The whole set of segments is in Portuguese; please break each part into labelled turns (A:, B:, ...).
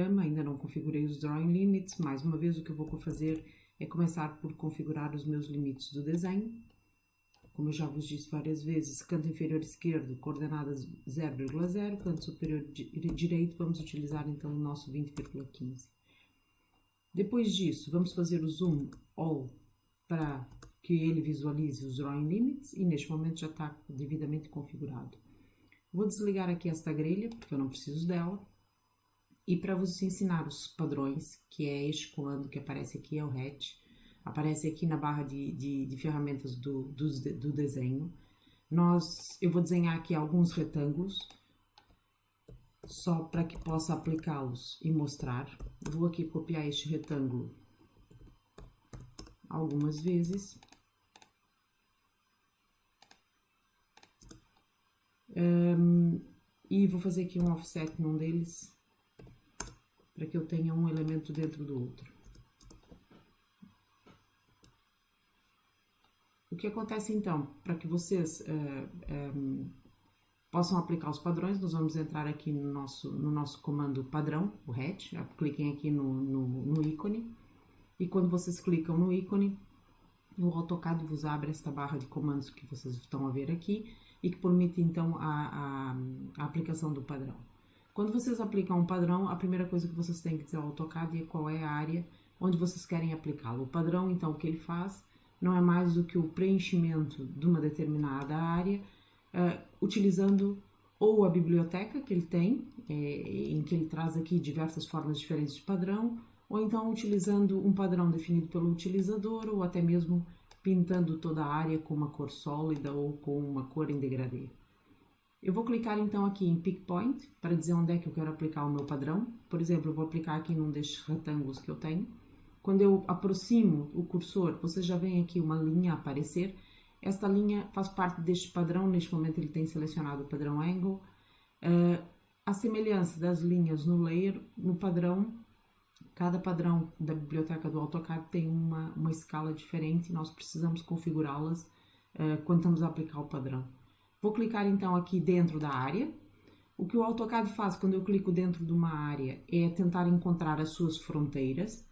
A: programa, ainda não configurei os Drawing Limits. Mais uma vez, o que eu vou fazer é começar por configurar os meus limites do desenho. Como eu já vos disse várias vezes, canto inferior esquerdo, coordenadas 0,0, canto superior direito, vamos utilizar então o nosso 20,15. Depois disso, vamos fazer o Zoom All para que ele visualize os Drawing Limits e neste momento já está devidamente configurado. Vou desligar aqui esta grelha, porque eu não preciso dela. E para vos ensinar os padrões, que é este comando que aparece aqui, é o Hatch. Aparece aqui na barra de ferramentas do desenho. Eu vou desenhar aqui alguns retângulos, só para que possa aplicá-los e mostrar. Vou aqui copiar este retângulo algumas vezes. E vou fazer aqui um offset num deles, para que eu tenha um elemento dentro do outro. O que acontece então, para que vocês possam aplicar os padrões, nós vamos entrar aqui no nosso comando padrão, o Hatch, cliquem aqui no ícone, e quando vocês clicam no ícone, o AutoCAD vos abre esta barra de comandos que vocês estão a ver aqui, e que permite então a aplicação do padrão. Quando vocês aplicam um padrão, a primeira coisa que vocês têm que dizer ao AutoCAD é qual é a área onde vocês querem aplicá-lo. O padrão, então, o que ele faz não é mais do que o preenchimento de uma determinada área, utilizando ou a biblioteca que ele tem, em que ele traz aqui diversas formas diferentes de padrão, ou então utilizando um padrão definido pelo utilizador, ou até mesmo pintando toda a área com uma cor sólida ou com uma cor em degradê. Eu vou clicar então aqui em Pick Point, para dizer onde é que eu quero aplicar o meu padrão. Por exemplo, eu vou aplicar aqui num destes retângulos que eu tenho. Quando eu aproximo o cursor, vocês já veem aqui uma linha aparecer. Esta linha faz parte deste padrão, neste momento ele tem selecionado o padrão Angle. A semelhança das linhas no layer, no padrão, cada padrão da biblioteca do AutoCAD tem uma escala diferente, nós precisamos configurá-las quando estamos a aplicar o padrão. Vou clicar então aqui dentro da área. O que o AutoCAD faz quando eu clico dentro de uma área é tentar encontrar as suas fronteiras.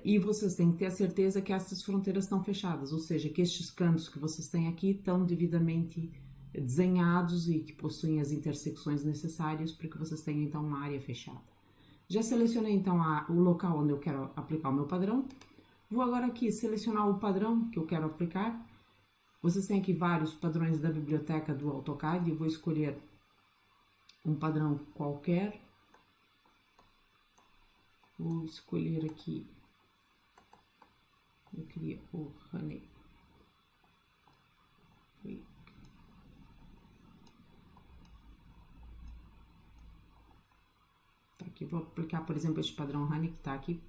A: E vocês têm que ter a certeza que essas fronteiras estão fechadas, ou seja, que estes cantos que vocês têm aqui estão devidamente desenhados e que possuem as intersecções necessárias para que vocês tenham então uma área fechada. Já selecionei então o local onde eu quero aplicar o meu padrão. Vou agora aqui selecionar o padrão que eu quero aplicar. Vocês têm aqui vários padrões da biblioteca do AutoCAD. Eu vou escolher um padrão qualquer. Vou escolher aqui, eu queria o Honey. Tá aqui, vou aplicar, por exemplo, este padrão Honey que está aqui.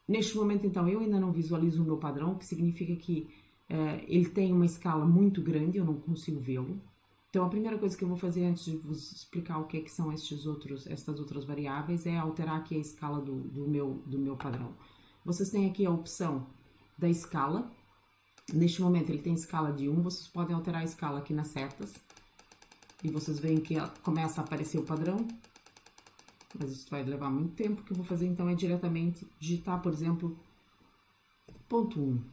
A: Neste momento, então, eu ainda não visualizo o meu padrão, o que significa que ele tem uma escala muito grande, eu não consigo vê-lo. Então, a primeira coisa que eu vou fazer antes de vos explicar o que é que são estas outras variáveis é alterar aqui a escala do meu padrão. Vocês têm aqui a opção da escala. Neste momento ele tem escala de 1, vocês podem alterar a escala aqui nas setas. E vocês veem que começa a aparecer o padrão. Mas isso vai levar muito tempo. O que eu vou fazer então é diretamente digitar, por exemplo, ponto 1.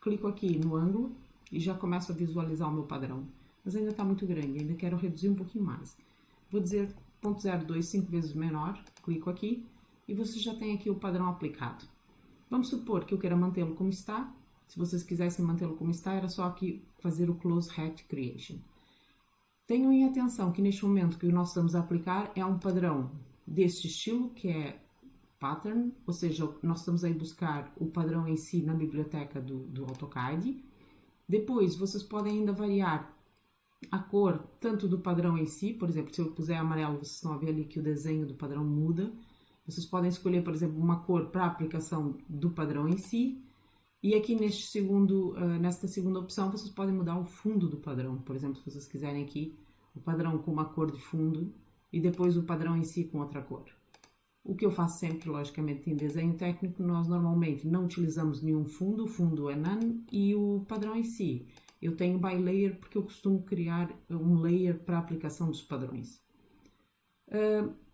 A: Clico aqui no ângulo e já começo a visualizar o meu padrão. Mas ainda está muito grande, ainda quero reduzir um pouquinho mais. Vou dizer 0.02, 5 vezes menor, clico aqui e você já tem aqui o padrão aplicado. Vamos supor que eu queira mantê-lo como está. Se vocês quisessem mantê-lo como está, era só aqui fazer o Close Hatch Creation. Tenham em atenção que neste momento que nós estamos a aplicar é um padrão deste estilo, que é Pattern, ou seja, nós estamos aí buscar o padrão em si na biblioteca do AutoCAD. Depois, vocês podem ainda variar a cor tanto do padrão em si, por exemplo, se eu puser amarelo, vocês estão a ver ali que o desenho do padrão muda. Vocês podem escolher, por exemplo, uma cor para a aplicação do padrão em si. E aqui nesta segunda opção, vocês podem mudar o fundo do padrão. Por exemplo, se vocês quiserem aqui o padrão com uma cor de fundo e depois o padrão em si com outra cor. O que eu faço sempre, logicamente, em desenho técnico, nós normalmente não utilizamos nenhum fundo, o fundo é none, e o padrão em si. Eu tenho by layer porque eu costumo criar um layer para a aplicação dos padrões.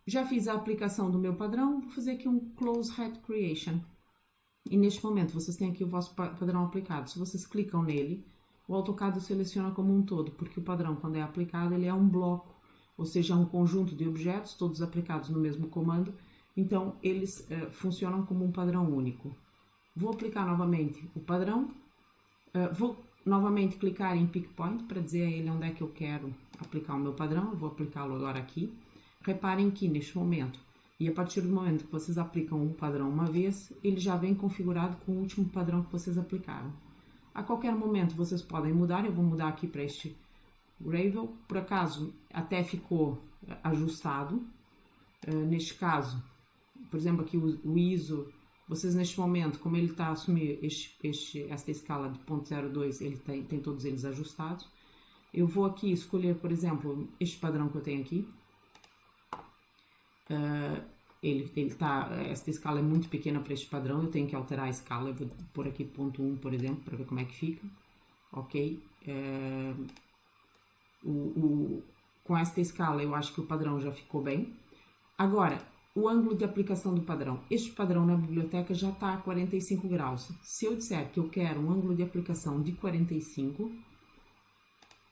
A: Já fiz a aplicação do meu padrão, vou fazer aqui um Close Head Creation. E neste momento vocês têm aqui o vosso padrão aplicado. Se vocês clicam nele, o AutoCAD seleciona como um todo, porque o padrão, quando é aplicado, ele é um bloco, ou seja, é um conjunto de objetos, todos aplicados no mesmo comando, então eles funcionam como um padrão único. Vou aplicar novamente o padrão, vou novamente clicar em Pick Point para dizer a ele onde é que eu quero aplicar o meu padrão, eu vou aplicá-lo agora aqui. Reparem que neste momento, e a partir do momento que vocês aplicam um padrão uma vez, ele já vem configurado com o último padrão que vocês aplicaram. A qualquer momento vocês podem mudar, eu vou mudar aqui para este Gravel, por acaso até ficou ajustado, neste caso, por exemplo aqui o ISO, vocês neste momento, como ele está a assumir esta escala de 0.02, ele tem todos eles ajustados. Eu vou aqui escolher, por exemplo, este padrão que eu tenho aqui. Esta escala é muito pequena para este padrão, eu tenho que alterar a escala, eu vou pôr aqui 0.1, por exemplo, para ver como é que fica. Ok? Com esta escala eu acho que o padrão já ficou bem. Agora, o ângulo de aplicação do padrão. Este padrão na biblioteca já está a 45 graus. Se eu disser que eu quero um ângulo de aplicação de 45,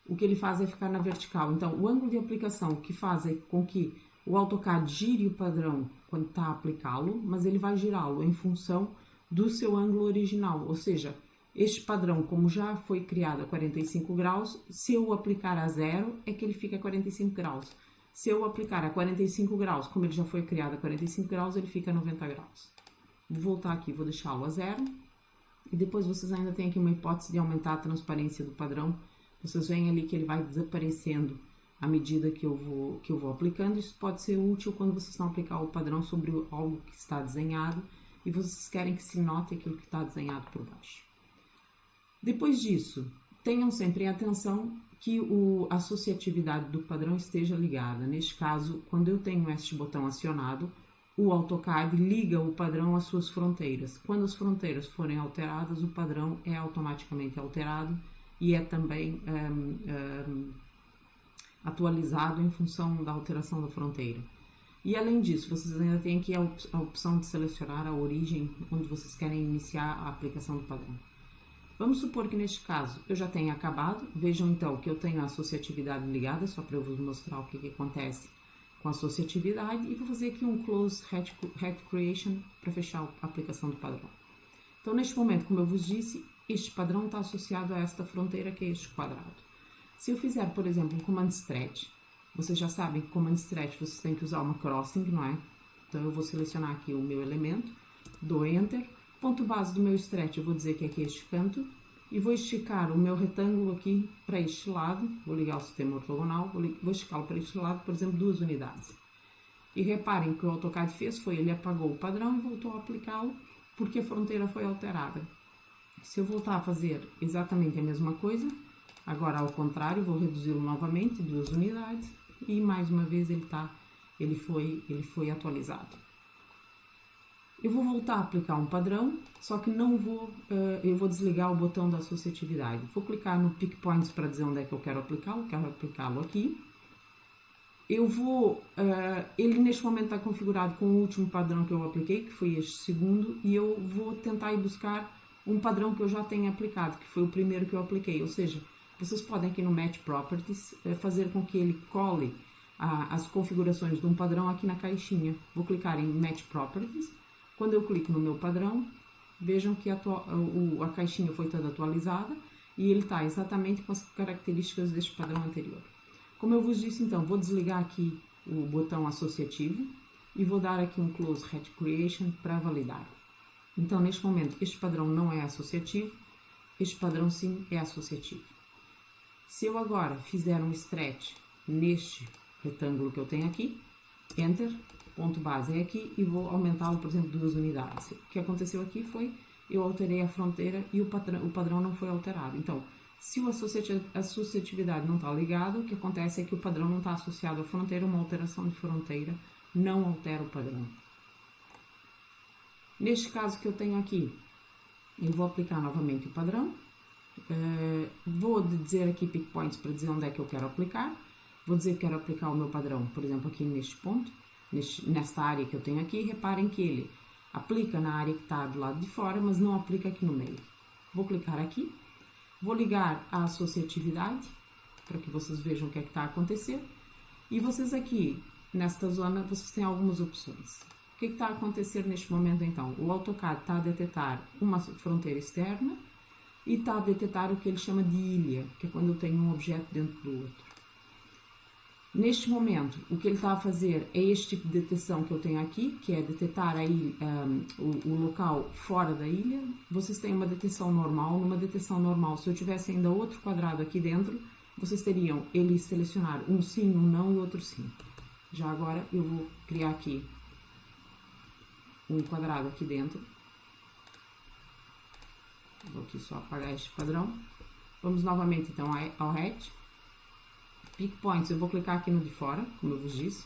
A: o que ele faz é ficar na vertical. Então, o ângulo de aplicação que faz é com que o AutoCAD gire o padrão quando está a aplicá-lo, mas ele vai girá-lo em função do seu ângulo original. Ou seja, este padrão, como já foi criado a 45 graus, se eu o aplicar a 0, é que ele fica a 45 graus. Se eu aplicar a 45 graus, como ele já foi criado a 45 graus, ele fica a 90 graus. Vou voltar aqui, vou deixá-lo a 0. E depois vocês ainda têm aqui uma hipótese de aumentar a transparência do padrão. Vocês veem ali que ele vai desaparecendo à medida que eu vou aplicando. Isso pode ser útil quando vocês estão a aplicar o padrão sobre algo que está desenhado e vocês querem que se note aquilo que está desenhado por baixo. Depois disso, tenham sempre em atenção que a associatividade do padrão esteja ligada. Neste caso, quando eu tenho este botão acionado, o AutoCAD liga o padrão às suas fronteiras. Quando as fronteiras forem alteradas, o padrão é automaticamente alterado e é também atualizado em função da alteração da fronteira. E além disso, vocês ainda têm aqui a opção de selecionar a origem onde vocês querem iniciar a aplicação do padrão. Vamos supor que neste caso eu já tenha acabado. Vejam então que eu tenho a associatividade ligada, só para eu vos mostrar o que acontece com a associatividade. E vou fazer aqui um Close Head Creation para fechar a aplicação do padrão. Então, neste momento, como eu vos disse, este padrão está associado a esta fronteira que é este quadrado. Se eu fizer, por exemplo, um Command Stretch, vocês já sabem que Command Stretch vocês têm que usar uma crossing, não é? Então, eu vou selecionar aqui o meu elemento, dou Enter. Ponto base do meu stretch, eu vou dizer que é aqui este canto, e vou esticar o meu retângulo aqui para este lado, vou ligar o sistema ortogonal, vou esticá-lo para este lado, por exemplo, 2 unidades. E reparem que o AutoCAD fez foi, ele apagou o padrão e voltou a aplicá-lo, porque a fronteira foi alterada. Se eu voltar a fazer exatamente a mesma coisa, agora ao contrário, vou reduzi-lo novamente, 2 unidades, e mais uma vez ele foi atualizado. Eu vou voltar a aplicar um padrão, só que eu vou desligar o botão da associatividade. Vou clicar no Pick Points para dizer onde é que eu quero aplicá-lo aqui. Ele neste momento está configurado com o último padrão que eu apliquei, que foi este segundo, e eu vou tentar ir buscar um padrão que eu já tenho aplicado, que foi o primeiro que eu apliquei. Ou seja, vocês podem aqui no Match Properties fazer com que ele cole as configurações de um padrão aqui na caixinha. Vou clicar em Match Properties. Quando eu clico no meu padrão, vejam que a caixinha foi toda atualizada e ele está exatamente com as características deste padrão anterior. Como eu vos disse, então, vou desligar aqui o botão associativo e vou dar aqui um Close Head Creation para validar. Então, neste momento, este padrão não é associativo, este padrão sim é associativo. Se eu agora fizer um stretch neste retângulo que eu tenho aqui, Enter, ponto base é aqui e vou aumentá-lo, por exemplo, 2 unidades. O que aconteceu aqui foi, eu alterei a fronteira e o padrão não foi alterado. Então, se a associatividade não está ligada, o que acontece é que o padrão não está associado à fronteira, uma alteração de fronteira não altera o padrão. Neste caso que eu tenho aqui, eu vou aplicar novamente o padrão. Vou dizer aqui Pick Points para dizer onde é que eu quero aplicar. Vou dizer que quero aplicar o meu padrão, por exemplo, aqui neste ponto, nesta área que eu tenho aqui. Reparem que ele aplica na área que está do lado de fora, mas não aplica aqui no meio. Vou clicar aqui, vou ligar a associatividade, para que vocês vejam o que é que está a acontecer. E vocês aqui, nesta zona, vocês têm algumas opções. O que está a acontecer neste momento, então? O AutoCAD está a detectar uma fronteira externa e está a detectar o que ele chama de ilha, que é quando eu tenho um objeto dentro do outro. Neste momento, o que ele está a fazer é este tipo de detecção que eu tenho aqui, que é detectar a ilha, o local fora da ilha. Vocês têm uma detecção normal. Numa detecção normal, se eu tivesse ainda outro quadrado aqui dentro, vocês teriam ele selecionar um sim, um não e outro sim. Já agora eu vou criar aqui um quadrado aqui dentro. Vou aqui só apagar este padrão. Vamos novamente então ao hatch. Pick Points, eu vou clicar aqui no de fora, como eu vos disse.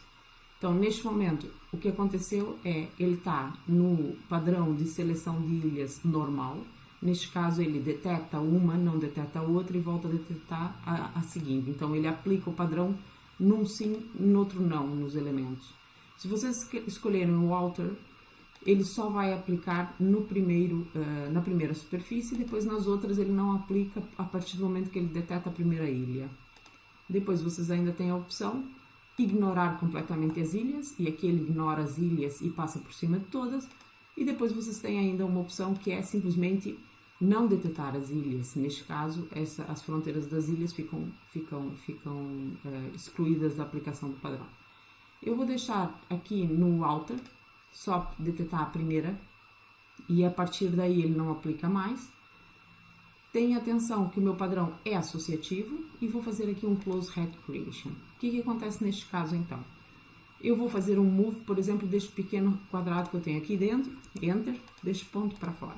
A: Então, neste momento, o que aconteceu é, ele está no padrão de seleção de ilhas normal. Neste caso, ele detecta uma, não detecta a outra e volta a detectar a seguinte. Então, ele aplica o padrão num sim, no outro não, nos elementos. Se vocês escolherem o Alter, ele só vai aplicar no primeiro, na primeira superfície, e depois nas outras ele não aplica a partir do momento que ele detecta a primeira ilha. Depois vocês ainda têm a opção ignorar completamente as ilhas, e aqui ele ignora as ilhas e passa por cima de todas. E depois vocês têm ainda uma opção que é simplesmente não detectar as ilhas. Neste caso, as fronteiras das ilhas ficam excluídas da aplicação do padrão. Eu vou deixar aqui no Alter só detectar a primeira, e a partir daí ele não aplica mais. Tenha atenção que o meu padrão é associativo e vou fazer aqui um Close Hat Creation. O que acontece neste caso, então? Eu vou fazer um move, por exemplo, deste pequeno quadrado que eu tenho aqui dentro, Enter, deste ponto para fora.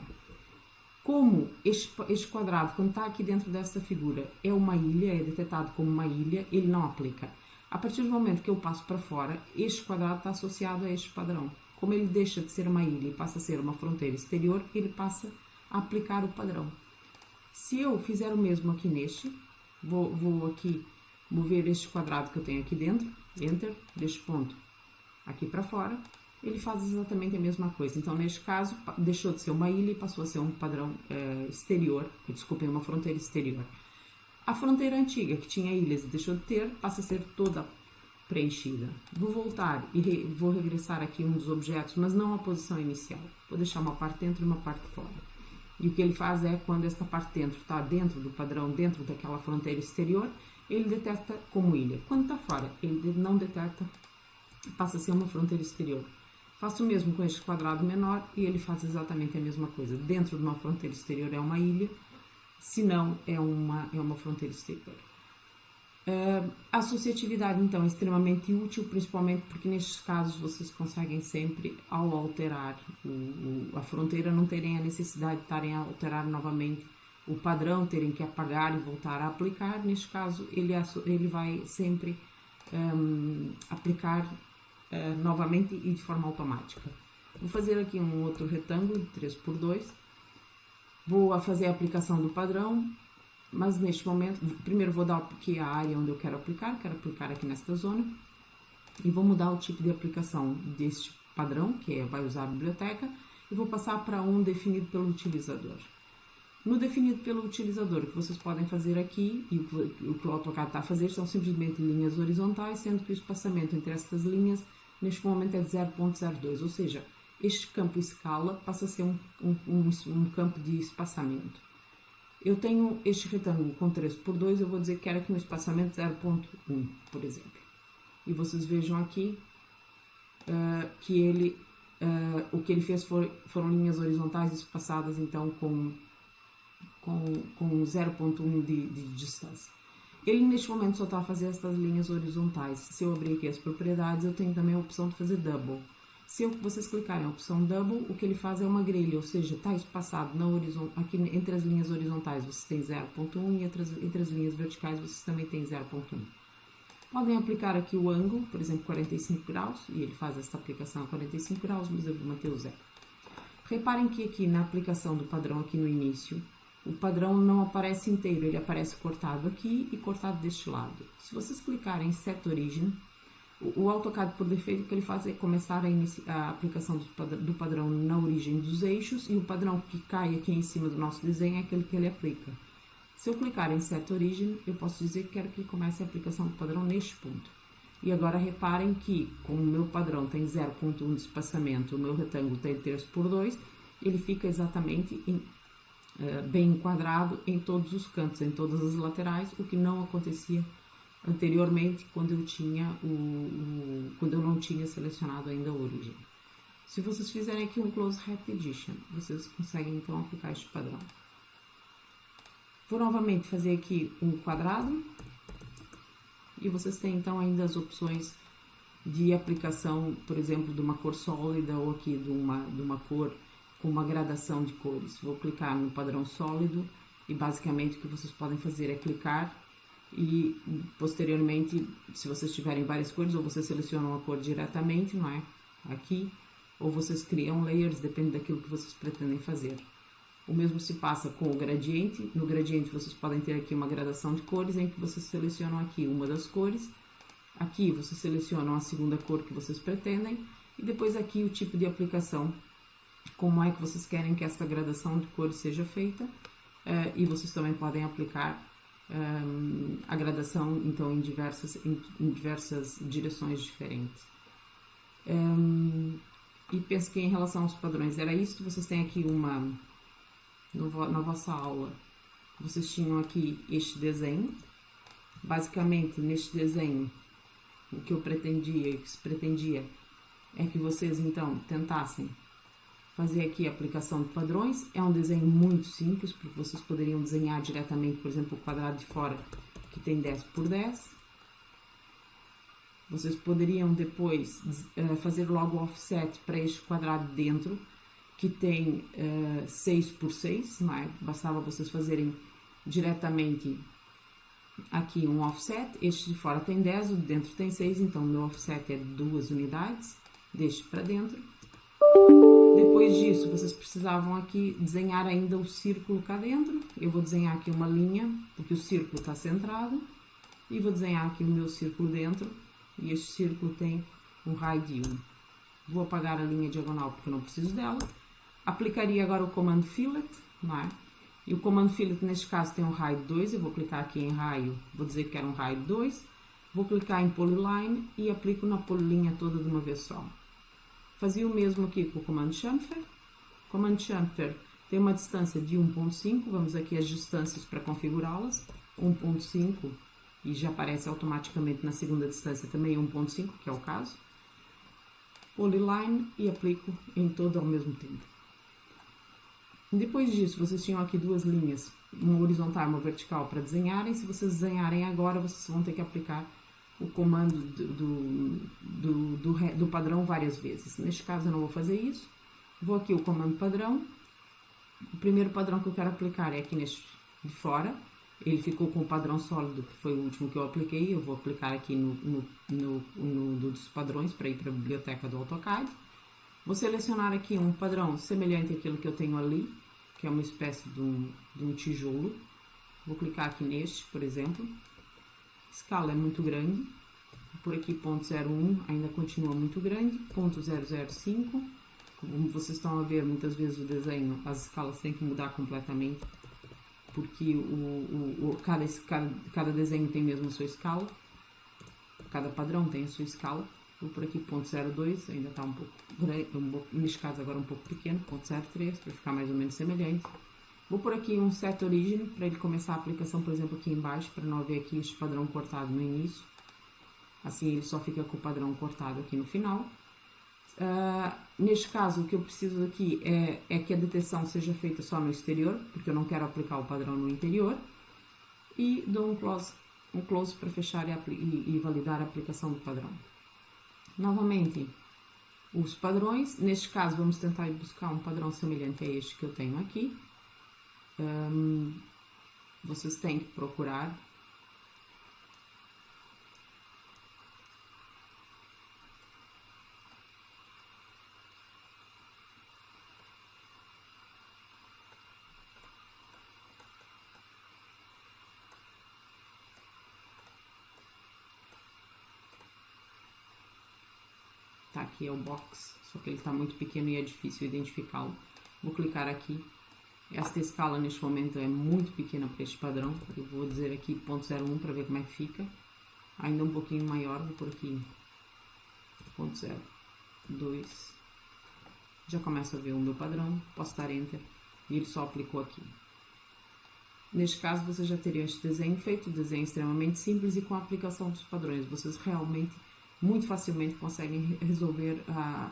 A: Como este quadrado, quando está aqui dentro desta figura, é uma ilha, é detectado como uma ilha, ele não aplica. A partir do momento que eu passo para fora, este quadrado está associado a este padrão. Como ele deixa de ser uma ilha e passa a ser uma fronteira exterior, ele passa a aplicar o padrão. Se eu fizer o mesmo aqui neste, vou aqui mover este quadrado que eu tenho aqui dentro, Enter, deste ponto aqui para fora, ele faz exatamente a mesma coisa. Então, neste caso, deixou de ser uma ilha e passou a ser um padrão exterior, desculpem, uma fronteira exterior. A fronteira antiga, que tinha ilhas e deixou de ter, passa a ser toda preenchida. Vou voltar e vou regressar aqui um dos objetos, mas não a posição inicial. Vou deixar uma parte dentro e uma parte fora. E o que ele faz é, quando esta parte dentro está dentro do padrão, dentro daquela fronteira exterior, ele detecta como ilha. Quando está fora, ele não detecta, passa a ser uma fronteira exterior. Faço o mesmo com este quadrado menor e ele faz exatamente a mesma coisa. Dentro de uma fronteira exterior é uma ilha, se não, é uma fronteira exterior. A associatividade, então, é extremamente útil, principalmente porque nestes casos vocês conseguem sempre, ao alterar a fronteira, não terem a necessidade de estarem a alterar novamente o padrão, terem que apagar e voltar a aplicar. Neste caso, ele vai sempre aplicar novamente e de forma automática. Vou fazer aqui um outro retângulo de 3×2. Vou fazer a aplicação do padrão. Mas neste momento, primeiro vou dar aqui a área onde eu quero aplicar aqui nesta zona. E vou mudar o tipo de aplicação deste padrão, que vai usar a biblioteca, e vou passar para um definido pelo utilizador. No definido pelo utilizador, o que vocês podem fazer aqui, e o que o AutoCAD está a fazer, são simplesmente linhas horizontais, sendo que o espaçamento entre estas linhas, neste momento, é de 0,02, ou seja, este campo escala passa a ser um campo de espaçamento. Eu tenho este retângulo com 3×2, eu vou dizer que quero aqui um espaçamento 0,1, por exemplo. E vocês vejam aqui que o que ele fez foram linhas horizontais espaçadas, então, com 0,1 de distância. Ele, neste momento, só está a fazer essas linhas horizontais. Se eu abrir aqui as propriedades, eu tenho também a opção de fazer double. Se vocês clicarem a opção Double, o que ele faz é uma grelha, ou seja, está espaçado aqui entre as linhas horizontais vocês têm 0,1 e entre as linhas verticais vocês também têm 0,1. Podem aplicar aqui o ângulo, por exemplo, 45 graus, e ele faz esta aplicação a 45 graus, mas eu vou manter o 0. Reparem que aqui na aplicação do padrão aqui no início, o padrão não aparece inteiro, ele aparece cortado aqui e cortado deste lado. Se vocês clicarem em Set Origin, o AutoCAD, por defeito, o que ele faz é começar a aplicação do padrão na origem dos eixos, e o padrão que cai aqui em cima do nosso desenho é aquele que ele aplica. Se eu clicar em Set Origin, eu posso dizer que quero que ele comece a aplicação do padrão neste ponto. E agora reparem que, como o meu padrão tem 0,1 de espaçamento, o meu retângulo tem 3/2, ele fica exatamente bem enquadrado em todos os cantos, em todas as laterais, o que não acontecia anteriormente quando eu não tinha selecionado ainda a origem. Se vocês fizerem aqui um Close Rect Edition, vocês conseguem então aplicar este padrão. Vou novamente fazer aqui um quadrado, e vocês têm então ainda as opções de aplicação, por exemplo, de uma cor sólida ou aqui de uma cor com uma gradação de cores. Vou clicar no padrão sólido e basicamente o que vocês podem fazer é clicar e posteriormente, se vocês tiverem várias cores, ou vocês selecionam a cor diretamente, não é? Aqui, ou vocês criam layers, depende daquilo que vocês pretendem fazer. O mesmo se passa com o gradiente. No gradiente vocês podem ter aqui uma gradação de cores em que vocês selecionam aqui uma das cores. Aqui vocês selecionam a segunda cor que vocês pretendem. E depois aqui o tipo de aplicação, como é que vocês querem que essa gradação de cores seja feita. E vocês também podem aplicar a gradação então em diversas direções diferentes. E penso que em relação aos padrões era isso. Vocês têm aqui na vossa aula, vocês tinham aqui este desenho. Basicamente, neste desenho, o que eu pretendia, o que se pretendia, é que vocês, então, tentassem fazer aqui a aplicação de padrões. É um desenho muito simples, porque vocês poderiam desenhar diretamente, por exemplo, o quadrado de fora, que tem 10×10. Vocês poderiam depois fazer logo o offset para este quadrado dentro, que tem 6×6, não é? Bastava vocês fazerem diretamente aqui um offset. Este de fora tem 10, o de dentro tem 6, então o meu offset é 2 unidades, deste para dentro. Depois disso, vocês precisavam aqui desenhar ainda o círculo cá dentro. Eu vou desenhar aqui uma linha, porque o círculo está centrado, e vou desenhar aqui o meu círculo dentro, e este círculo tem um raio de 1. Vou apagar a linha diagonal porque eu não preciso dela. Aplicaria agora o comando Fillet, não é? E o comando Fillet, neste caso, tem um raio de 2. Eu vou clicar aqui em raio, vou dizer que era um raio de 2. Vou clicar em Polyline e aplico na polilinha toda de uma vez só. Fazia o mesmo aqui com o comando Chamfer. O comando Chamfer tem uma distância de 1.5. Vamos aqui às distâncias para configurá-las. 1.5 e já aparece automaticamente na segunda distância também 1.5, que é o caso. Polyline e aplico em todo ao mesmo tempo. Depois disso, vocês tinham aqui duas linhas, uma horizontal e uma vertical para desenharem. Se vocês desenharem agora, vocês vão ter que aplicar o comando do padrão várias vezes. Neste caso, eu não vou fazer isso. Vou aqui o comando padrão. O primeiro padrão que eu quero aplicar é aqui neste de fora. Ele ficou com o padrão sólido, que foi o último que eu apliquei. Eu vou aplicar aqui no dos padrões para ir para a biblioteca do AutoCAD. Vou selecionar aqui um padrão semelhante àquele que eu tenho ali, que é uma espécie de um tijolo. Vou clicar aqui neste, por exemplo. A escala é muito grande. Por aqui, 0.01 ainda continua muito grande. 0.005. Como vocês estão a ver, muitas vezes o desenho, as escalas têm que mudar completamente, porque cada desenho tem mesmo a sua escala. Cada padrão tem a sua escala. Vou por aqui 0.02, ainda está um pouco grande, neste caso agora um pouco pequeno, 0.03, para ficar mais ou menos semelhante. Vou por aqui um Set Origin, para ele começar a aplicação, por exemplo, aqui embaixo, para não haver aqui este padrão cortado no início. Assim ele só fica com o padrão cortado aqui no final. Neste caso, o que eu preciso aqui é que a detecção seja feita só no exterior, porque eu não quero aplicar o padrão no interior. E dou um close para fechar e validar a aplicação do padrão. Novamente, os padrões. Neste caso, vamos tentar buscar um padrão semelhante a este que eu tenho aqui. Vocês têm que procurar. tá aqui é o box, só que ele está muito pequeno e é difícil identificá-lo. Vou clicar aqui. Esta escala neste momento é muito pequena para este padrão. Eu vou dizer aqui 0.01 para ver como é que fica. Ainda um pouquinho maior, vou por aqui 0.02. Já começo a ver o meu padrão, posso dar Enter e ele só aplicou aqui. Neste caso, vocês já teriam este desenho feito, um desenho extremamente simples e com a aplicação dos padrões. Vocês realmente, muito facilmente, conseguem resolver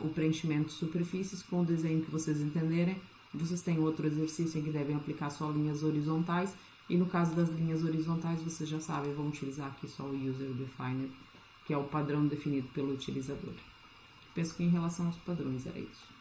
A: o preenchimento de superfícies com o desenho que vocês entenderem. Vocês têm outro exercício em que devem aplicar só linhas horizontais. E no caso das linhas horizontais, vocês já sabem, vão utilizar aqui só o User Defined, que é o padrão definido pelo utilizador. Penso que em relação aos padrões era isso.